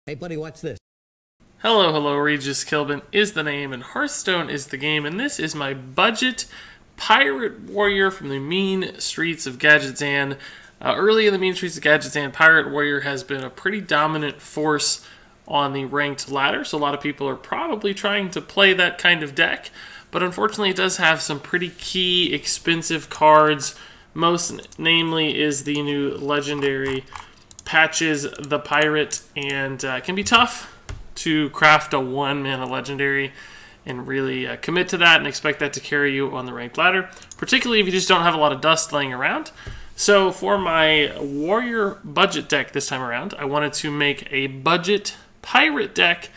Hey buddy, watch this. Hello, hello, Regis Kilbin is the name, and Hearthstone is the game, and this is my budget pirate warrior from the Mean Streets of Gadgetzan. Early in the Mean Streets of Gadgetzan, pirate warrior has been a pretty dominant force on the ranked ladder, so a lot of people are probably trying to play that kind of deck, but unfortunately it does have some pretty key expensive cards. Most namely is the new legendary Patches the Pirate, and it can be tough to craft a 1-mana legendary and really commit to that and expect that to carry you on the ranked ladder, particularly if you just don't have a lot of dust laying around. So for my warrior budget deck this time around, I wanted to make a budget pirate deck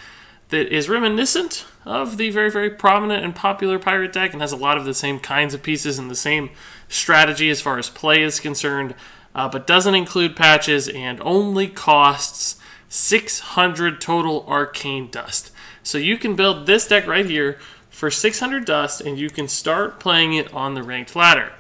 that is reminiscent of the very, very prominent and popular pirate deck and has a lot of the same kinds of pieces and the same strategy as far as play is concerned, but doesn't include patches and only costs 600 total arcane dust. So you can build this deck right here for 600 dust and you can start playing it on the ranked ladder.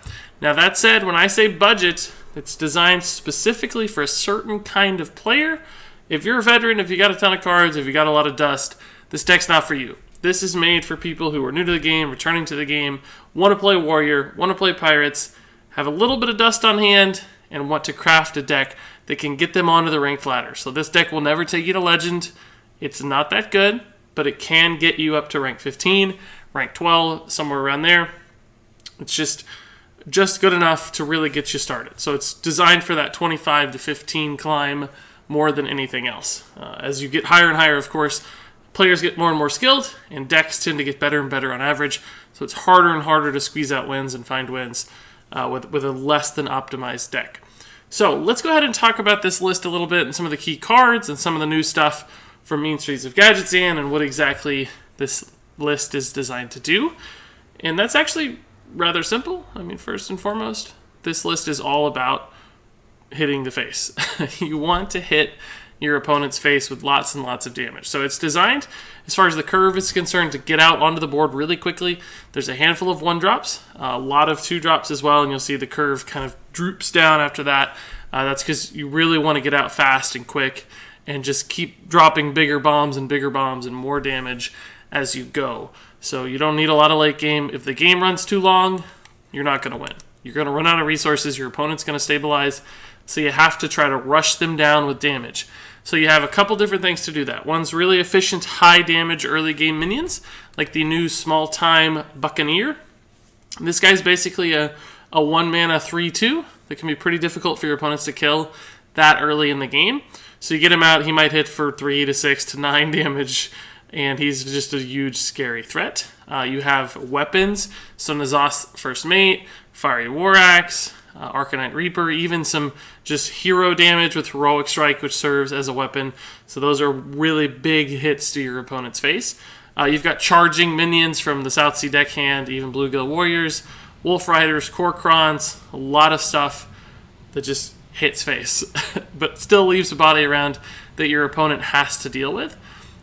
Now that said, when I say budget, it's designed specifically for a certain kind of player. If you're a veteran, if you got a ton of cards, if you got a lot of dust, this deck's not for you. This is made for people who are new to the game, returning to the game, want to play warrior, want to play pirates, have a little bit of dust on hand, and want to craft a deck that can get them onto the ranked ladder. So this deck will never take you to legend. It's not that good, but it can get you up to rank 15, rank 12, somewhere around there. It's just good enough to really get you started. So it's designed for that 25 to 15 climb more than anything else. As you get higher and higher, of course, players get more and more skilled, and decks tend to get better and better on average. So it's harder and harder to squeeze out wins and find wins with a less than optimized deck. So let's go ahead and talk about this list a little bit and some of the key cards and some of the new stuff from Mean Streets of Gadgetzan and what exactly this list is designed to do. And that's actually rather simple. I mean, first and foremost, this list is all about hitting the face. You want to hit your opponent's face with lots and lots of damage. So it's designed, as far as the curve is concerned, to get out onto the board really quickly. There's a handful of 1-drops, a lot of 2-drops as well, and you'll see the curve kind of droops down after that. That's because you really want to get out fast and quick and just keep dropping bigger bombs and more damage as you go. So you don't need a lot of late game. If the game runs too long, you're not going to win. You're going to run out of resources, your opponent's going to stabilize, so you have to try to rush them down with damage. So you have a couple different things to do that. One's really efficient, high damage early game minions, like the new small time Buccaneer. This guy's basically a 1-mana 3/2 that can be pretty difficult for your opponents to kill that early in the game. So you get him out, he might hit for 3 to 6 to 9 damage, and he's just a huge scary threat. You have weapons, so N'Zoth's First Mate, Fiery War Axe, Arcanite Reaper, even some just hero damage with Heroic Strike, which serves as a weapon. So those are really big hits to your opponent's face. You've got charging minions from the South Sea deckhand, even Bluegill Warriors, Wolf Riders, Korkrons, a lot of stuff that just hits face, but still leaves a body around that your opponent has to deal with.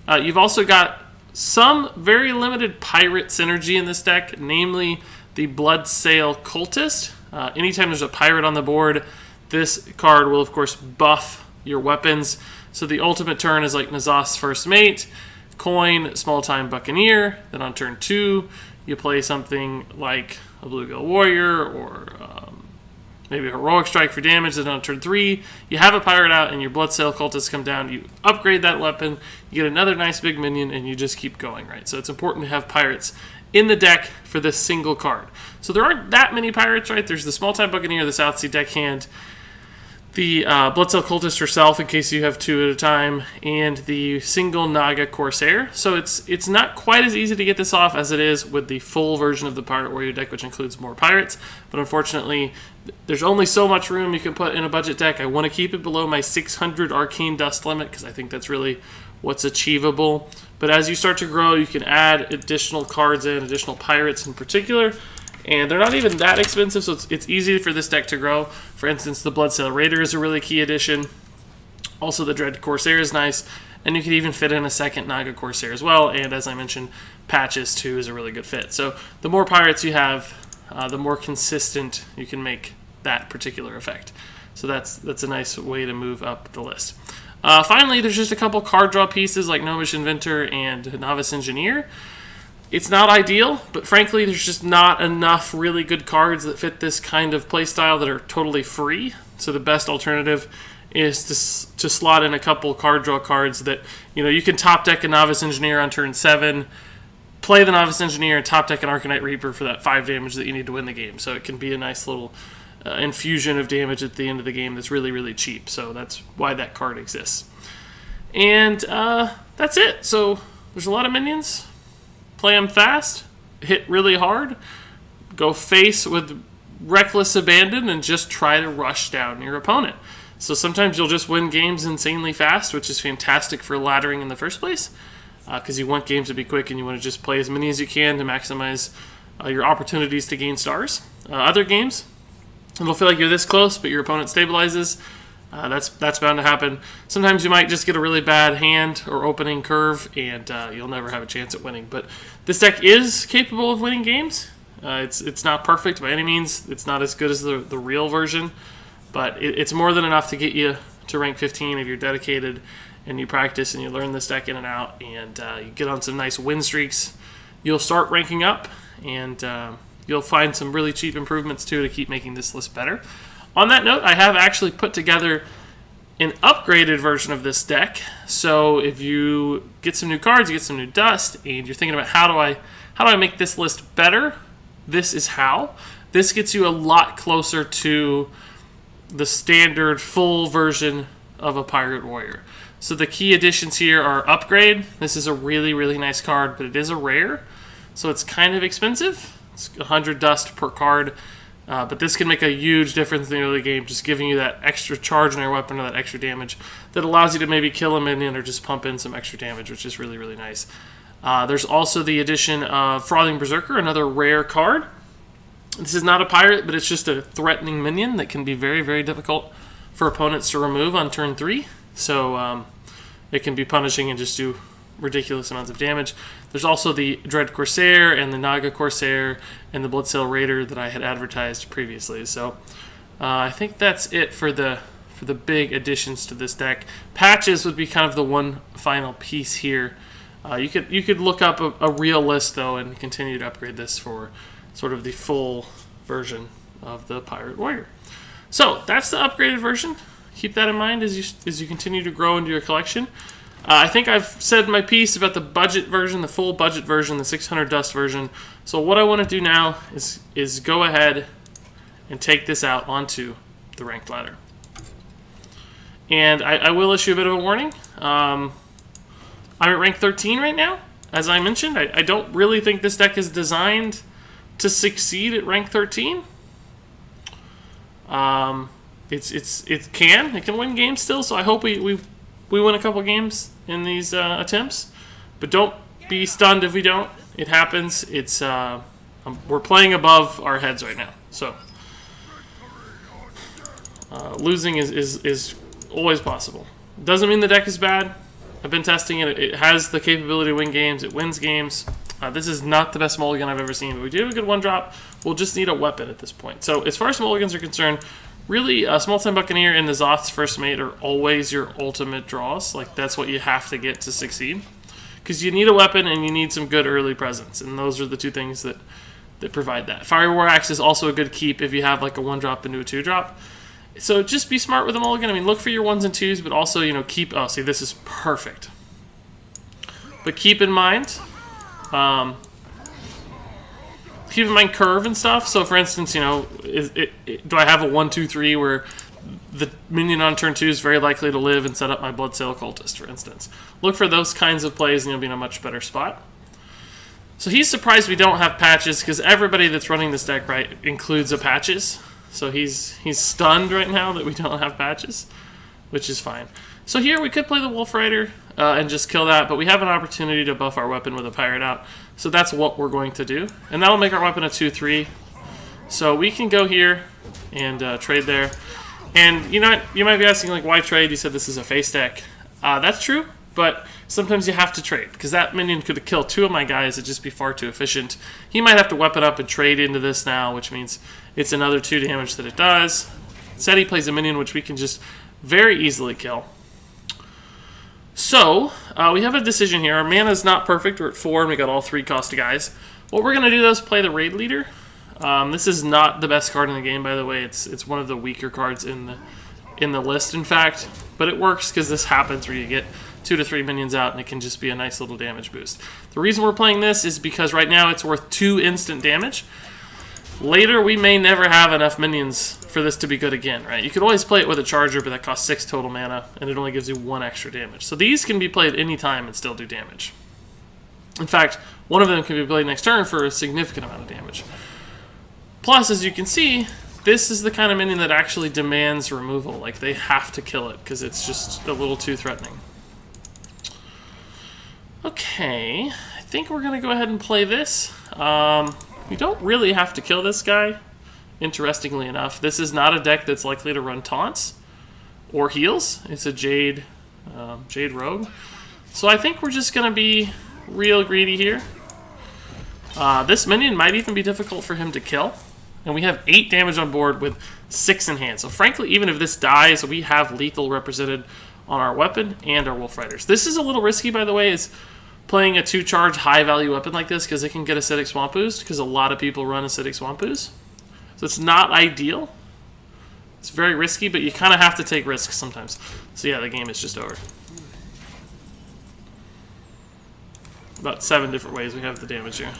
You've also got some very limited pirate synergy in this deck, namely the Bloodsail Cultist. Anytime there's a pirate on the board, this card will, of course, buff your weapons. So the ultimate turn is like N'Zoth's First Mate, coin, Small Time Buccaneer. Then on turn 2, you play something like a Bluegill Warrior or maybe a Heroic Strike for damage. Then on turn 3, you have a pirate out and your Bloodsail Cultists come down. You upgrade that weapon, you get another nice big minion, and you just keep going, right? So it's important to have pirates in the deck for this single card. So there aren't that many pirates, right? There's the Small Time Buccaneer, the South Sea deckhand, the Bloodsail Cultist herself, in case you have 2 at a time, and the single Naga Corsair. So it's not quite as easy to get this off as it is with the full version of the Pirate Warrior deck, which includes more pirates. But unfortunately, there's only so much room you can put in a budget deck. I want to keep it below my 600 arcane dust limit because I think that's really what's achievable. But as you start to grow, you can add additional cards in, additional pirates in particular, and they're not even that expensive, so it's easy for this deck to grow. For instance, the Bloodsail Raider is a really key addition. Also, the Dread Corsair is nice, and you can even fit in a second Naga Corsair as well, and as I mentioned, Patches too is a really good fit. So the more pirates you have, the more consistent you can make that particular effect. So that's a nice way to move up the list. Finally, there's just a couple card draw pieces like Gnomish Inventor and Novice Engineer. It's not ideal, but frankly, there's just not enough really good cards that fit this kind of playstyle that are totally free. So the best alternative is to slot in a couple card draw cards that, you can top deck a Novice Engineer on turn 7, play the Novice Engineer, and top deck an Arcanite Reaper for that 5 damage that you need to win the game. So it can be a nice little infusion of damage at the end of the game that's really, really cheap. So that's why that card exists. And that's it. So there's a lot of minions. Play them fast, hit really hard, go face with reckless abandon, and just try to rush down your opponent. So sometimes you'll just win games insanely fast, which is fantastic for laddering in the first place, because you want games to be quick and you want to just play as many as you can to maximize your opportunities to gain stars. Other games, it'll feel like you're this close, but your opponent stabilizes. That's bound to happen. Sometimes you might just get a really bad hand or opening curve, and you'll never have a chance at winning. But this deck is capable of winning games. It's not perfect by any means. It's not as good as the real version, but it's more than enough to get you to rank 15 if you're dedicated and you practice and you learn this deck in and out, and you get on some nice win streaks. You'll start ranking up, and you'll find some really cheap improvements too to keep making this list better. On that note, I have actually put together an upgraded version of this deck. So if you get some new cards, you get some new dust, and you're thinking about how do I make this list better, this is how. This gets you a lot closer to the standard full version of a Pirate Warrior. So the key additions here are Upgrade. This is a really, really nice card, but it is a rare, so it's kind of expensive. It's 100 dust per card. But this can make a huge difference in the early game, just giving you that extra charge on your weapon or that extra damage that allows you to maybe kill a minion or just pump in some extra damage, which is really, really nice. There's also the addition of Frothing Berserker, another rare card. This is not a pirate, but it's just a threatening minion that can be very, very difficult for opponents to remove on turn 3. So it can be punishing and just do ridiculous amounts of damage. There's also the Dread Corsair and the Naga Corsair and the Bloodsail Raider that I had advertised previously. So I think that's it for the big additions to this deck. Patches would be kind of the one final piece here. You could look up a real list though and continue to upgrade this for sort of the full version of the Pirate Warrior. So that's the upgraded version. Keep that in mind as you continue to grow into your collection. I think I've said my piece about the budget version, the full budget version, the 600 dust version. So what I want to do now is go ahead and take this out onto the ranked ladder. And I will issue a bit of a warning. I'm at rank 13 right now. As I mentioned, I don't really think this deck is designed to succeed at rank 13. It can win games still, so I hope we win a couple games in these attempts, but don't be stunned if we don't. It happens. We're playing above our heads right now, so losing is always possible. Doesn't mean the deck is bad. I've been testing it. It has the capability to win games. It wins games. This is not the best mulligan I've ever seen, but we do have a good one-drop. We'll just need a weapon at this point. So as far as mulligans are concerned, really, Small Time Buccaneer and the Zoth's First Mate are always your ultimate draws. Like, that's what you have to get to succeed. Because you need a weapon and you need some good early presence. And those are the two things that provide that. Fiery War Axe is also a good keep if you have like a 1-drop into a 2-drop. So just be smart with the mulligan. I mean, look for your 1s and 2s, but also, keep... Oh, see, this is perfect. But keep in mind... keep in mind curve and stuff. So for instance, do I have a 1-2-3 where the minion on turn 2 is very likely to live and set up my Bloodsail Cultist, for instance. Look for those kinds of plays and you'll be in a much better spot. So he's surprised we don't have patches because everybody that's running this deck right includes a patches. So he's stunned right now that we don't have patches, which is fine. So here we could play the Wolf Rider and just kill that, but we have an opportunity to buff our weapon with a Pirate out. So that's what we're going to do. And that'll make our weapon a 2-3. So we can go here and trade there. And you might be asking, like, why trade? You said this is a face deck. That's true, but sometimes you have to trade because that minion could kill 2 of my guys. It'd just be far too efficient. He might have to weapon up and trade into this now, which means it's another 2 damage that it does. Instead, he plays a minion which we can just very easily kill. So, we have a decision here. Our mana is not perfect. We're at 4, and we got all 3 cost guys. What we're going to do, though, is play the Raid Leader. This is not the best card in the game, by the way. It's one of the weaker cards in the list, in fact. But it works because this happens where you get 2 to 3 minions out, and it can just be a nice little damage boost. The reason we're playing this is because right now it's worth 2 instant damage. Later, we may never have enough minions for this to be good again, right? You could always play it with a charger, but that costs 6 total mana, and it only gives you 1 extra damage. So these can be played any time and still do damage. In fact, one of them can be played next turn for a significant amount of damage. Plus, as you can see, this is the kind of minion that actually demands removal. Like, they have to kill it, because it's just a little too threatening. Okay, I think we're going to go ahead and play this. We don't really have to kill this guy, interestingly enough. This is not a deck that's likely to run taunts or heals. It's a Jade Rogue. So I think we're just going to be real greedy here. This minion might even be difficult for him to kill. And we have 8 damage on board with 6 in hand. So frankly, even if this dies, we have lethal represented on our weapon and our Wolf Riders. This is a little risky, by the way, is playing a 2-charge high-value weapon like this because it can get Acidic Swamp Boost because a lot of people run Acidic Swamp Boost. So it's not ideal. It's very risky, but you kind of have to take risks sometimes. So yeah, the game is just over. About 7 different ways we have the damage here.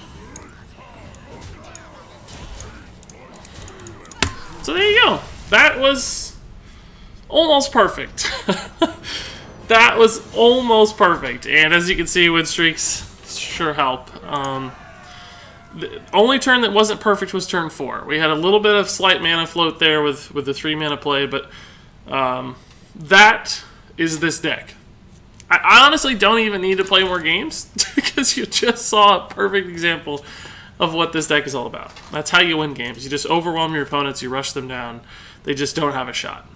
So there you go. That was almost perfect. That was almost perfect. And as you can see, win streaks sure help. The only turn that wasn't perfect was turn 4. We had a little bit of slight mana float there with the 3 mana play, but that is this deck. I honestly don't even need to play more games because you just saw a perfect example of what this deck is all about. That's how you win games. You just overwhelm your opponents, you rush them down. They just don't have a shot.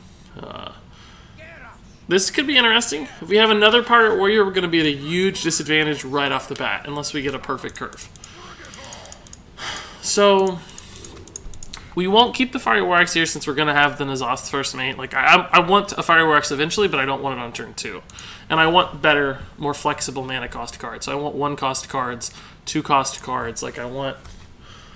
This could be interesting. If we have another Pirate Warrior, we're going to be at a huge disadvantage right off the bat, unless we get a perfect curve. So, we won't keep the Fire War Axe here since we're going to have the N'Zoth's first mate. Like, I want a Fire War Axe eventually, but I don't want it on turn 2. And I want better, more flexible mana cost cards. So I want 1 cost cards, 2 cost cards. Like, I want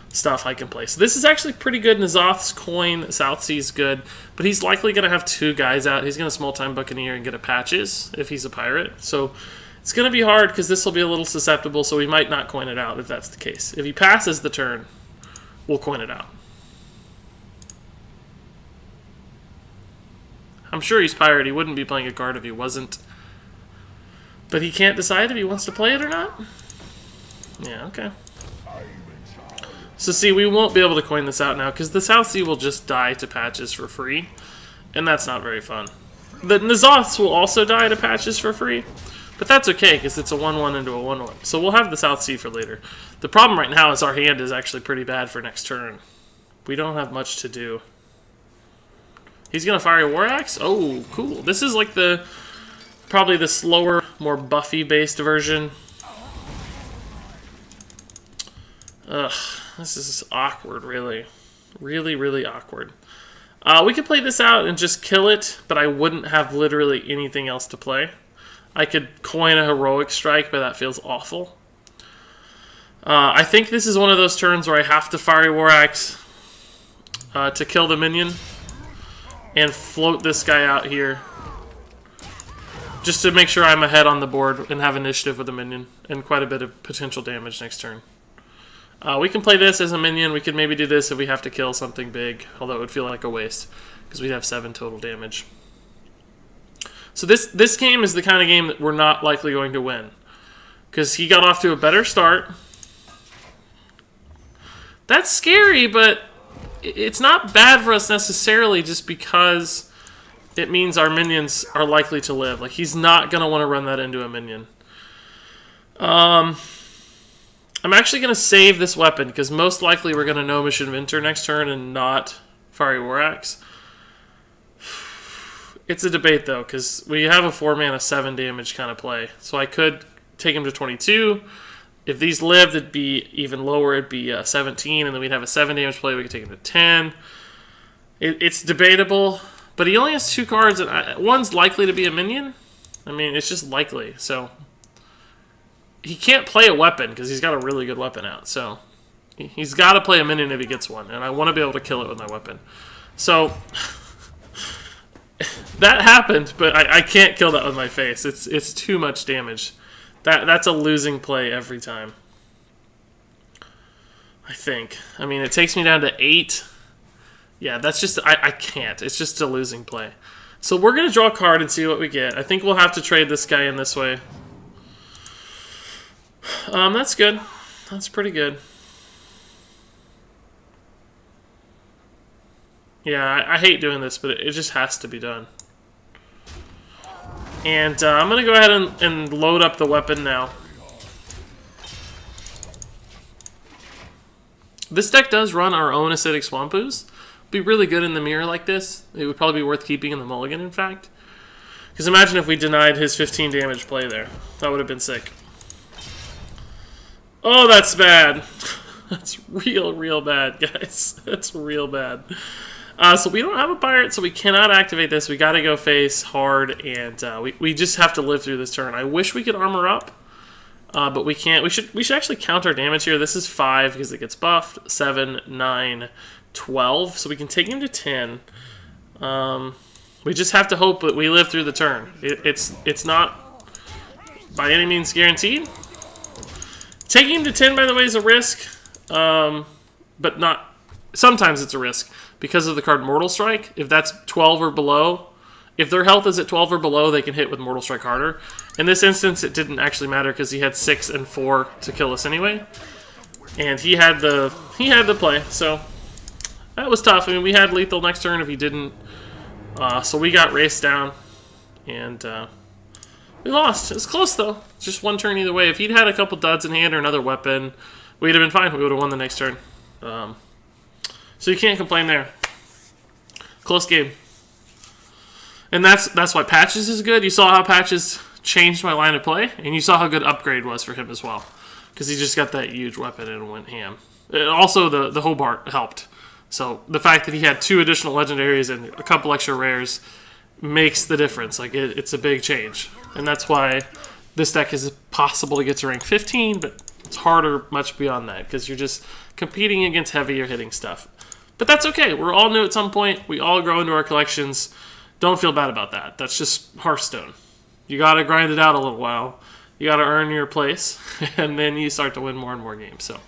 stuff I can play. So this is actually pretty good. N'Zoth's Coin, Southsea is good, but he's likely going to have 2 guys out. He's going to Small-Time Buccaneer and get a Patches if he's a pirate. So it's going to be hard because this will be a little susceptible, so we might not coin it out if that's the case. If he passes the turn, we'll coin it out. I'm sure he's pirate. He wouldn't be playing a card if he wasn't. But he can't decide if he wants to play it or not? Yeah, okay. So see, we won't be able to coin this out now because the Southsea will just die to Patches for free, and that's not very fun. The N'Zoths will also die to Patches for free, but that's okay because it's a 1-1 into a 1-1. So we'll have the Southsea for later. The problem right now is our hand is actually pretty bad for next turn. We don't have much to do. He's going to fire a War Axe? Oh, cool. This is like probably the slower, more buffy-based version. Ugh. This is awkward, really. Really, really awkward. We could play this out and just kill it, but I wouldn't have literally anything else to play. I could coin a Heroic Strike, but that feels awful. I think this is one of those turns where I have to Fiery War Axe to kill the minion and float this guy out here just to make sure I'm ahead on the board and have initiative with the minion and quite a bit of potential damage next turn. We can play this as a minion. We could maybe do this if we have to kill something big, although it would feel like a waste because we'd have 7 total damage. So this game is the kind of game that we're not likely going to win because he got off to a better start. That's scary, but it's not bad for us necessarily just because it means our minions are likely to live. Like, he's not going to want to run that into a minion. I'm actually going to save this weapon because most likely we're going to Gnomish Inventor next turn and not Fiery War Axe. It's a debate though because we have a 4-mana 7 damage kind of play. So I could take him to 22. If these lived, it'd be even lower. It'd be 17, and then we'd have a 7 damage play. We could take him to 10. It's debatable, but he only has 2 cards, and one's likely to be a minion. I mean, it's just likely. So he can't play a weapon because he's got a really good weapon out. So he's got to play a minion if he gets one, and I want to be able to kill it with my weapon. So that happened, but I can't kill that with my face. It's too much damage. That's a losing play every time, I think. I mean, it takes me down to 8. Yeah, that's just... I can't. It's just a losing play. So we're going to draw a card and see what we get. I think we'll have to trade this guy in this way. That's good. That's pretty good. Yeah, I hate doing this, but it just has to be done. And I'm going to go ahead and load up the weapon now. This deck does run our own Acidic Swampoos. Be really good in the mirror like this. It would probably be worth keeping in the mulligan, in fact. Because imagine if we denied his 15 damage play there. That would have been sick. Oh, that's bad. That's real bad, guys. That's real bad. So we don't have a pirate, so we cannot activate this. We got to go face hard, and we just have to live through this turn. I wish we could armor up, but we can't. We should actually count our damage here. This is 5 because it gets buffed. 7, 9, 12. So we can take him to 10. We just have to hope that we live through the turn. It's not by any means guaranteed. Taking him to 10, by the way, is a risk, but not. Sometimes it's a risk because of the card Mortal Strike. If that's 12 or below, if their health is at 12 or below, they can hit with Mortal Strike harder. In this instance, it didn't actually matter because he had 6 and 4 to kill us anyway, and he had the play. So that was tough. I mean, we had lethal next turn if he didn't. So we got raced down, and we lost. It was close though. Just one turn either way. If he'd had a couple duds in hand or another weapon, we'd have been fine. We would have won the next turn. So you can't complain there. Close game. And that's why Patches is good. You saw how Patches changed my line of play, and you saw how good Upgrade was for him as well. Because he just got that huge weapon and went ham. Also, the Hobart helped. So the fact that he had 2 additional legendaries and a couple extra rares makes the difference. Like it's a big change. And that's why this deck is possible to get to rank 15, but it's harder much beyond that because you're just competing against heavier hitting stuff. But that's okay. We're all new at some point. We all grow into our collections. Don't feel bad about that. That's just Hearthstone. You got to grind it out a little while. You got to earn your place, and then you start to win more and more games. So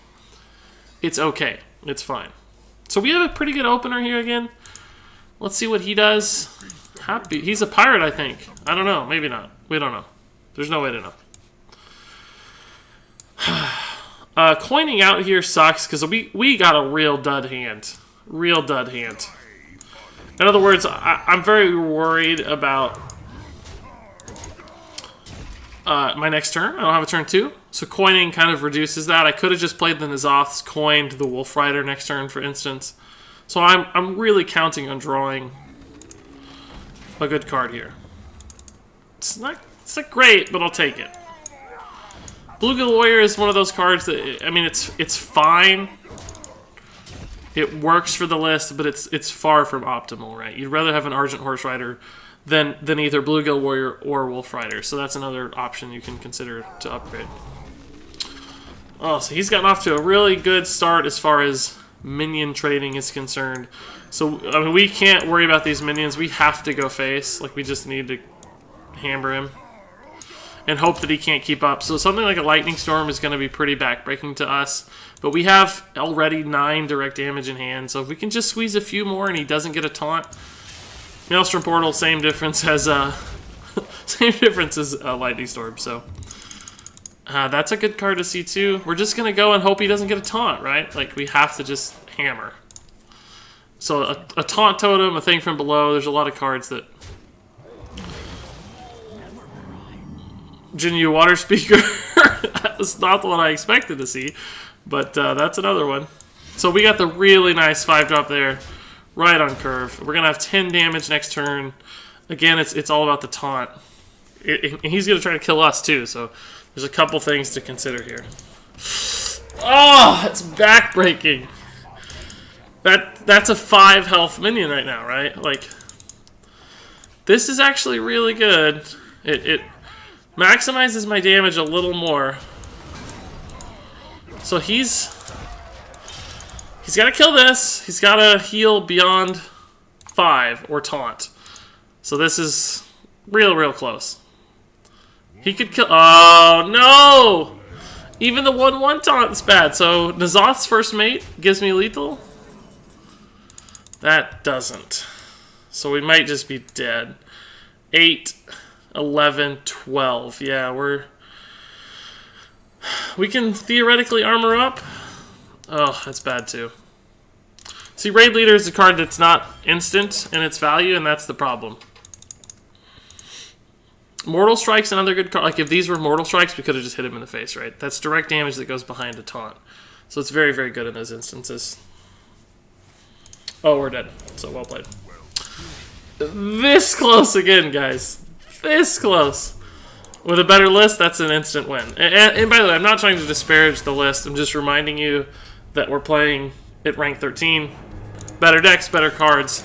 it's okay. It's fine. So we have a pretty good opener here again. Let's see what he does. Happy. He's a pirate, I think. I don't know. Maybe not. We don't know. There's no way to know. Coining out here sucks because we got a real dud hand. Real dud hand. In other words, I'm very worried about my next turn. I don't have a turn 2. So coining kind of reduces that. I could have just played the N'Zoths, coined the Wolf Rider next turn, for instance. So I'm really counting on drawing a good card here. It's not great, but I'll take it. Bluegill Warrior is one of those cards that, I mean, it's fine. It works for the list, but it's far from optimal, right? You'd rather have an Argent Horse Rider than either Bluegill Warrior or Wolf Rider. So that's another option you can consider to upgrade. Oh, so he's gotten off to a really good start as far as minion trading is concerned. So, I mean, we can't worry about these minions. We have to go face. Like, we just need to hammer him and hope that he can't keep up. So something like a Lightning Storm is going to be pretty backbreaking to us. But we have already 9 direct damage in hand. So if we can just squeeze a few more and he doesn't get a taunt. Maelstrom Portal, same difference as Lightning Storm. So that's a good card to see too. We're just going to go and hope he doesn't get a taunt, right? Like, we have to just hammer. So a taunt totem, a thing from below. There's a lot of cards that... Jinyu Water Speaker. That's not the one I expected to see. But that's another one. So we got the really nice 5-drop there. Right on curve. We're going to have 10 damage next turn. Again, it's all about the taunt. And he's going to try to kill us too. So there's a couple things to consider here. Oh, it's backbreaking. That's a 5 health minion right now, right? Like, this is actually really good. It maximizes my damage a little more. So he's got to kill this. He's got to heal beyond 5 or taunt. So this is real close. He could kill... Oh, no! Even the 1/1 taunt is bad. So N'Zoth's first mate gives me lethal. That doesn't. So we might just be dead. 8, 11, 12. Yeah, we can theoretically armor up. Oh, that's bad too. See, Raid Leader is a card that's not instant in its value, and that's the problem. Mortal Strike's another good card. Like, if these were Mortal Strikes, we could have just hit him in the face, right? That's direct damage that goes behind a taunt. So it's very good in those instances. Oh, we're dead. So, well played. This close again, guys. This close. With a better list, that's an instant win. And by the way, I'm not trying to disparage the list. I'm just reminding you that we're playing at rank 13. Better decks, better cards.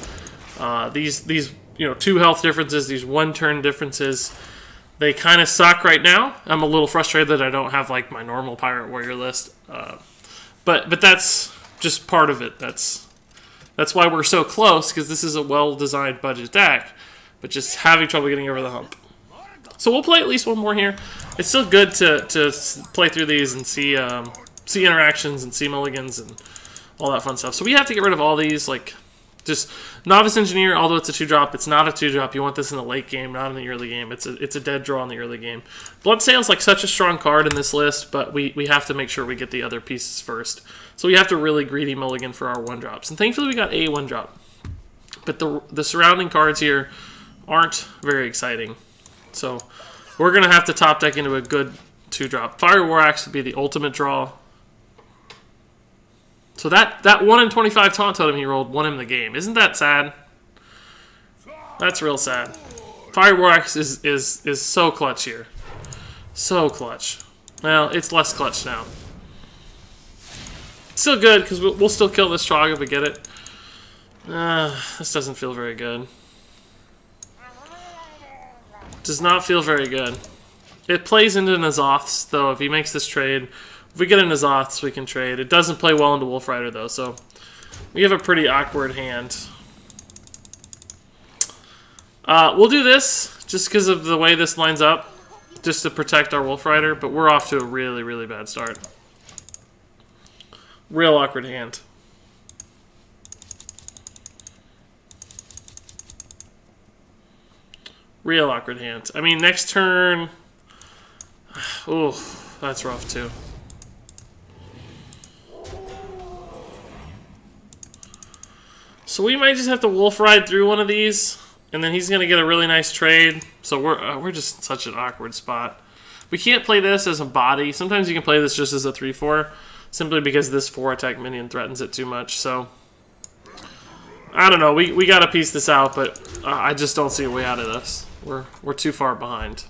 These 2 health differences, these 1-turn differences, they kind of suck right now. I'm a little frustrated that I don't have like my normal Pirate Warrior list. But that's just part of it. That's why we're so close, because this is a well-designed budget deck, but just having trouble getting over the hump. So we'll play at least one more here. It's still good to play through these and see interactions and see mulligans and all that fun stuff. So we have to get rid of all these, like, just Novice Engineer, although it's a 2-drop, it's not a 2-drop. You want this in the late game, not in the early game. It's a dead draw in the early game. Bloodsail's like such a strong card in this list, but we have to make sure we get the other pieces first. So we have to really greedy mulligan for our 1-drops. And thankfully we got a 1-drop. But the surrounding cards here aren't very exciting. So we're going to have to top deck into a good 2-drop. Fire War Axe would be the ultimate draw. So that 1 in 25 taunt totem he rolled won him the game. Isn't that sad? That's real sad. Fire War Axe is so clutch here. So clutch. Well, it's less clutch now. Still good, because we'll still kill this Trog if we get it. This doesn't feel very good. Does not feel very good. It plays into N'Zoth's, though. If he makes this trade, if we get a N'Zoth's, we can trade. It doesn't play well into Wolf Rider, though, so we have a pretty awkward hand. We'll do this, just because of the way this lines up, just to protect our Wolf Rider, but we're off to a really bad start. Real awkward hand. Real awkward hand. I mean, next turn... Oh, that's rough, too. So we might just have to Wolf Ride through one of these, and then he's going to get a really nice trade. So we're just in such an awkward spot. We can't play this as a body. Sometimes you can play this just as a 3/4, simply because this 4-attack minion threatens it too much. So I don't know. We got to piece this out, but I just don't see a way out of this. We're too far behind.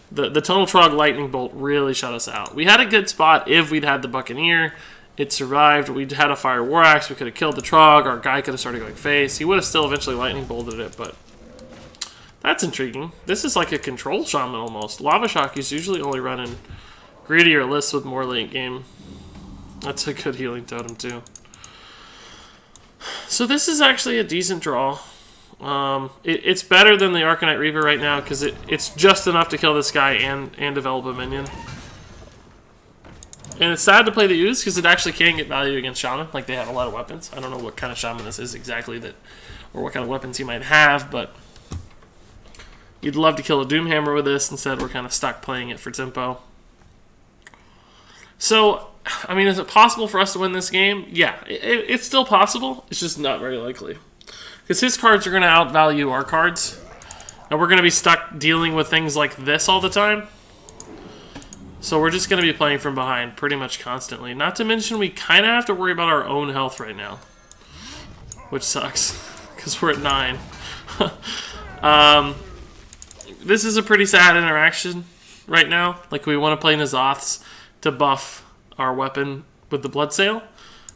The Tunnel Trog Lightning Bolt really shut us out. We had a good spot if we'd had the Buccaneer. It survived. We'd had a Fire War Axe. We could have killed the Trog. Our guy could have started going face. He would have still eventually Lightning Bolted it, but that's intriguing. This is like a control Shaman almost. Lava Shock is usually only running greedier lists with more late game. That's a good healing totem too. So this is actually a decent draw. It's better than the Arcanite Reaper right now because it's just enough to kill this guy and develop a minion. And it's sad to play the Ooze because it actually can get value against Shaman. Like, they have a lot of weapons. I don't know what kind of Shaman this is exactly, or what kind of weapons he might have, but you'd love to kill a Doomhammer with this. Instead, we're kind of stuck playing it for tempo. So, I mean, is it possible for us to win this game? Yeah, it's still possible. It's just not very likely. Because his cards are going to outvalue our cards. And we're going to be stuck dealing with things like this all the time. So we're just going to be playing from behind pretty much constantly. Not to mention we kind of have to worry about our own health right now. Which sucks. Because we're at 9. This is a pretty sad interaction right now. Like, we want to play N'Zoth's to buff our weapon with the Bloodsail.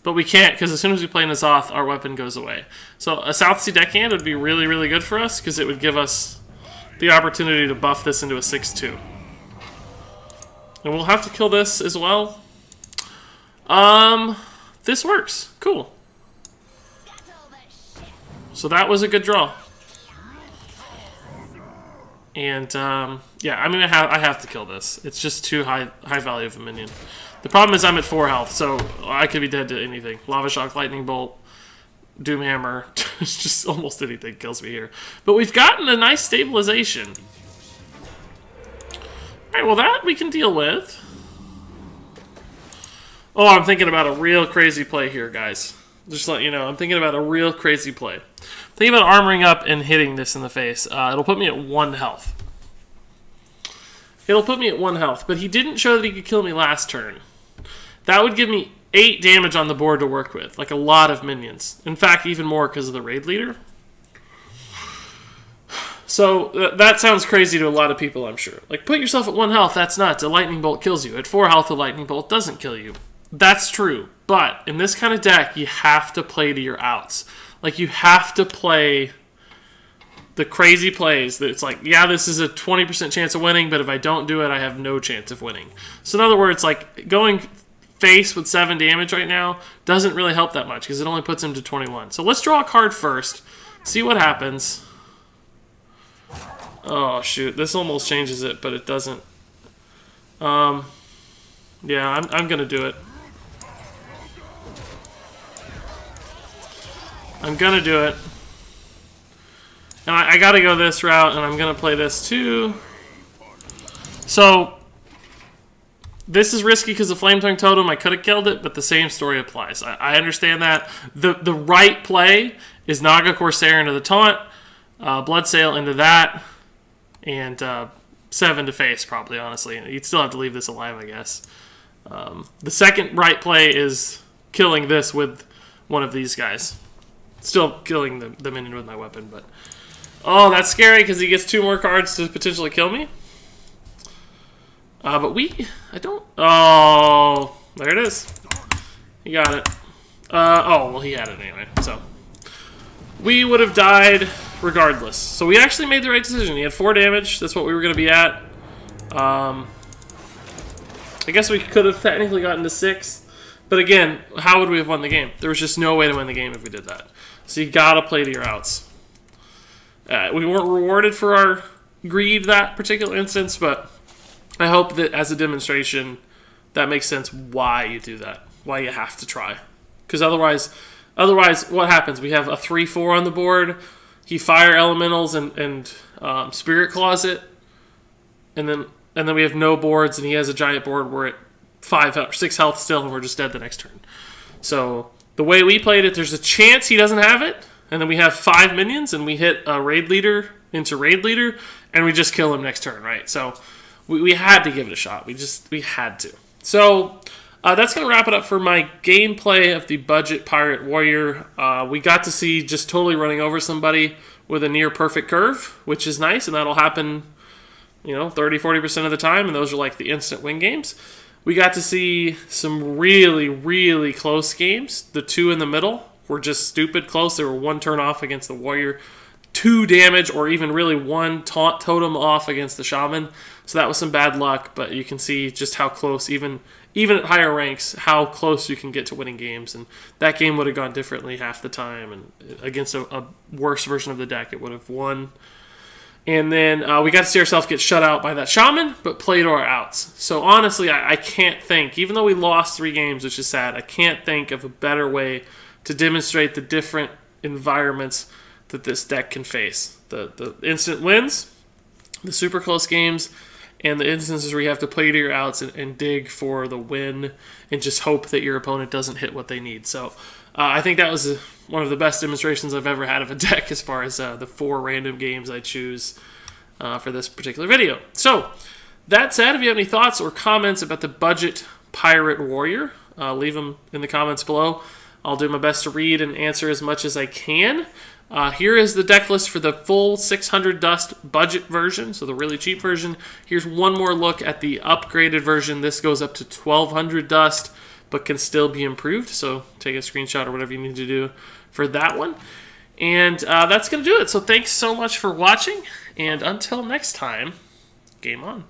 But we can't, because as soon as we play N'Zoth, our weapon goes away. So a South Sea deckhand would be really good for us, because it would give us the opportunity to buff this into a 6-2. And we'll have to kill this as well. This works. Cool. So that was a good draw. And, yeah, I mean, I have to kill this. It's just too high value of a minion. The problem is I'm at 4 health, so I could be dead to anything. Lava Shock, Lightning Bolt, Doomhammer. It's just almost anything kills me here. But we've gotten a nice stabilization. Alright, well that we can deal with. Oh, I'm thinking about a real crazy play here, guys. Just to let you know, I'm thinking about a real crazy play. Thinking about armoring up and hitting this in the face. It'll put me at 1 health. It'll put me at 1 health, but he didn't show that he could kill me last turn. That would give me 8 damage on the board to work with, like a lot of minions. In fact, even more because of the raid leader. So that sounds crazy to a lot of people, I'm sure. Like, put yourself at 1 health, that's nuts. A lightning bolt kills you. At 4 health, a lightning bolt doesn't kill you. That's true, but in this kind of deck, you have to play to your outs. Like, you have to play the crazy plays that it's like, yeah, this is a 20% chance of winning, but if I don't do it, I have no chance of winning. So in other words, like, going face with 7 damage right now doesn't really help that much because it only puts him to 21. So let's draw a card first, see what happens. Oh, shoot. This almost changes it, but it doesn't. Yeah, I'm going to do it. I'm going to do it. And I got to go this route, and I'm going to play this too. So, this is risky because of Flame Tongue Totem. I could have killed it, but the same story applies. I understand that. The right play is Naga Corsair into the taunt, Bloodsail into that, and 7 to face, probably, honestly. You'd still have to leave this alive, I guess. The second right play is killing this with one of these guys. Still killing the minion with my weapon, but... Oh, that's scary because he gets 2 more cards to potentially kill me. But I don't... Oh, there it is. He got it. Oh, well, he had it anyway, so... We would have died regardless. So we actually made the right decision. He had 4 damage. That's what we were going to be at. I guess we could have technically gotten to 6. But again, how would we have won the game? There was just no way to win the game if we did that. So you gotta play to your outs. We weren't rewarded for our greed that particular instance, but I hope that as a demonstration, that makes sense why you do that. Why you have to try. Because otherwise, what happens? We have a 3-4 on the board. He fire elementals and spirit closet, and then we have no boards, and he has a giant board. We're at 5 or 6 health still, and we're just dead the next turn. So the way we played it, there's a chance he doesn't have it, and then we have 5 minions, and we hit a raid leader into raid leader, and we just kill him next turn, right? So we had to give it a shot. We had to. So that's going to wrap it up for my gameplay of the Budget Pirate Warrior. We got to see just totally running over somebody with a near perfect curve, which is nice, and that'll happen, you know, 30-40% of the time, and those are like the instant win games. We got to see some really, really close games. The 2 in the middle were just stupid close. They were 1 turn off against the Warrior, 2 damage, or even really 1 taunt totem off against the Shaman. So that was some bad luck, but you can see just how close, even at higher ranks, how close you can get to winning games. And that game would have gone differently half the time, and against a worse version of the deck, it would have won. And then we got to see ourselves get shut out by that Shaman, but play to our outs. So honestly, I can't think, even though we lost 3 games, which is sad, I can't think of a better way to demonstrate the different environments that this deck can face. The instant wins, the super close games, and the instances where you have to play to your outs and dig for the win and just hope that your opponent doesn't hit what they need. So I think that was one of the best demonstrations I've ever had of a deck as far as the 4 random games I choose for this particular video. So that said, if you have any thoughts or comments about the Budget Pirate Warrior, leave them in the comments below. I'll do my best to read and answer as much as I can. Here is the deck list for the full 600 dust budget version, so the really cheap version. Here's one more look at the upgraded version. This goes up to 1200 dust, but can still be improved. So take a screenshot or whatever you need to do for that one. And that's going to do it. So thanks so much for watching, And until next time, game on.